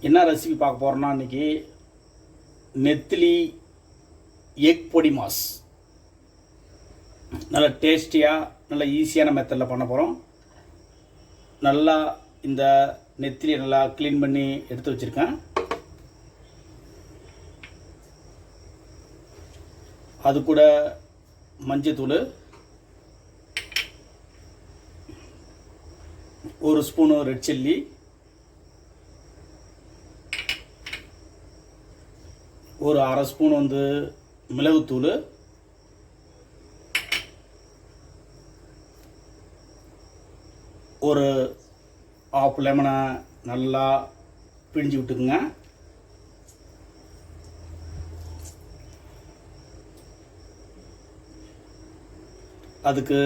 என்ன ரெசிபி பார்க்க போகிறோன்னா இன்றைக்கி நெத்திலி எக் பொடிமாஸ். நல்ல டேஸ்டியாக நல்ல ஈஸியான மெத்தடில் பண்ண போகிறோம். நல்லா இந்த நெத்திலியை நல்லா க்ளீன் பண்ணி எடுத்து வச்சுருக்கேன். அது கூட மஞ்சத்தூள், ஒரு ஸ்பூனு ரெட் சில்லி, ஒரு அரை ஸ்பூன் மிளகுத்தூள், ஒரு ஆஃப் லெமனை நல்லா பிழிஞ்சு விட்டுக்குங்க. அதுக்கு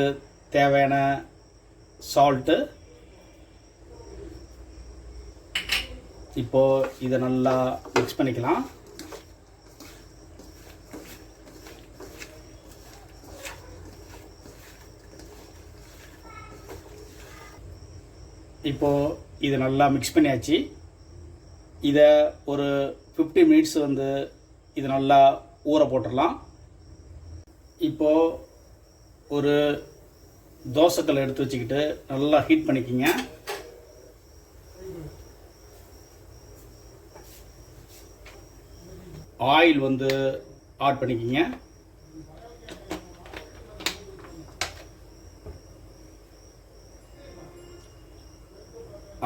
தேவையான சால்ட்டு. இப்போது இதை நல்லா மிக்ஸ் பண்ணிக்கலாம். இப்போது இதை நல்லா மிக்ஸ் பண்ணியாச்சு. இதை ஒரு 50 மினிட்ஸ் இதை நல்லா ஊற போட்டுடலாம். இப்போது ஒரு தோசைக்கல் எடுத்து வச்சுக்கிட்டு நல்லா ஹீட் பண்ணிக்கிங்க. ஆயில் ஆட் பண்ணிக்கிங்க.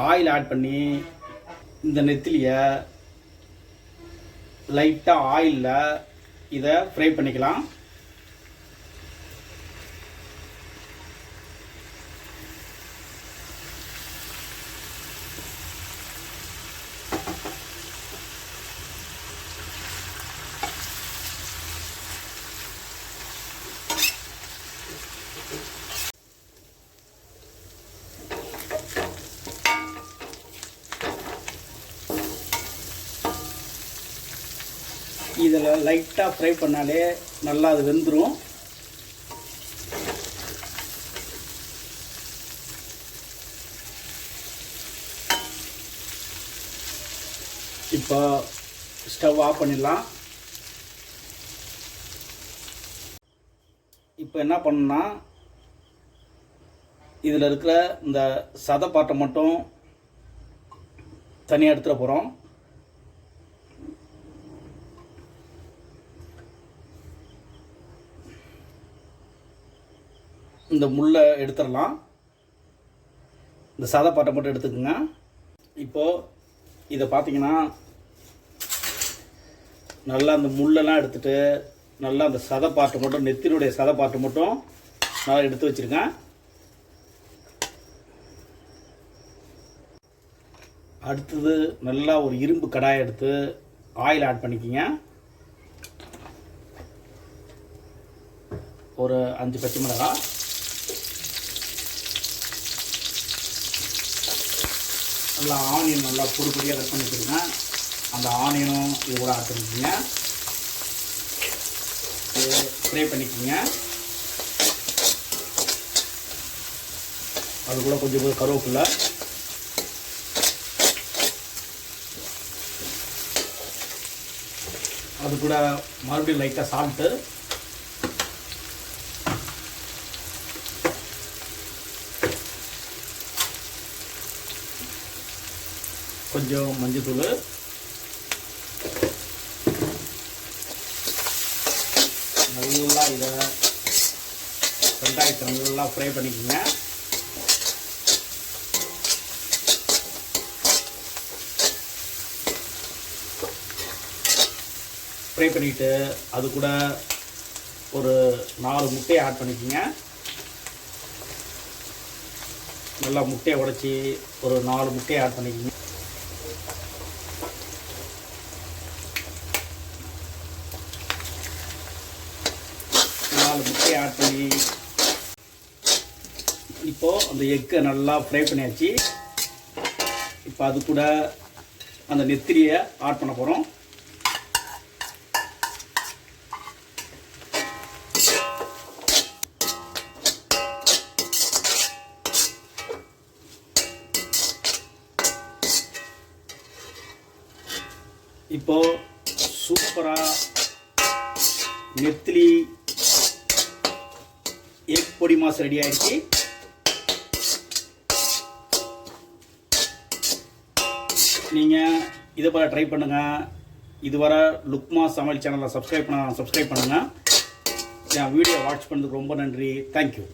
ஆயில் ஆட் பண்ணி இந்த நெத்திலியை லைட்டாக ஆயிலில் இதை ஃப்ரை பண்ணிக்கலாம். இதில் லைட்டாக ஃப்ரை பண்ணாலே நல்லா அது வெந்துடும். இப்போ ஸ்டவ் ஆஃப் பண்ணிடலாம். இப்போ என்ன பண்ணணும்னா, இதில் இருக்கிற இந்த சதை பாட்டை மட்டும் தனியாக எடுத்துகிட்டு போகிறோம். இந்த முள்ளை எடுத்துடலாம். இந்த சாதா பாட்டை மட்டும் எடுத்துக்கோங்க. இப்போது இதை பார்த்தீங்கன்னா நல்லா அந்த முள்ளெல்லாம் எடுத்துகிட்டு நல்லா அந்த சதை பாட்டை மட்டும், நெத்தினுடைய சதை பாட்டை மட்டும் நல்லா எடுத்து வச்சுருக்கேன். அடுத்தது நல்லா ஒரு இரும்பு கடாயை எடுத்து ஆயில் ஆட் பண்ணிக்கிங்க. ஒரு 5 பச்சை மிளகாய், நல்லா ஆனியன் நல்லா பொடியாக கட் பண்ணி வச்சுருக்கேன். அந்த ஆனியனும் இது கூட ஆட் பண்ணிக்கிங்க. ஃப்ரை பண்ணிக்கிங்க. அது கூட கொஞ்சம் கருவேப்பிலை, அது கூட மறுபடியும் லைட்டாக சால்ட்டு, கொஞ்சம் மஞ்சத்தூள், நல்லா இதை வெங்காயத்தை நல்லா ஃப்ரை பண்ணிக்கோங்க. ஃப்ரை பண்ணிவிட்டு அது கூட ஒரு 4 முட்டையை ஆட் பண்ணிக்கோங்க. நல்லா முட்டையை உடைச்சி ஒரு 4 முட்டையை ஆட் பண்ணிக்கோங்க. முட்டையை ஆட் பண்ணி இப்போது அந்த எக்கை நல்லா ஃப்ரை பண்ணியாச்சு. இப்போ அது கூட அந்த நெத்திலியை ஆட் பண்ண போகிறோம். இப்போது சூப்பராக நெத்திலி எக் பொடிமாஸ் ரெடி ஆகிடுச்சு. நீங்கள் இதை போல் ட்ரை பண்ணுங்கள். இதுவரை லுக்மா சமையல் சேனலை சப்ஸ்கிரைப் பண்ணுங்கள். என் வீடியோ வாட்ச் பண்ணதுக்கு ரொம்ப நன்றி. தேங்க்யூ.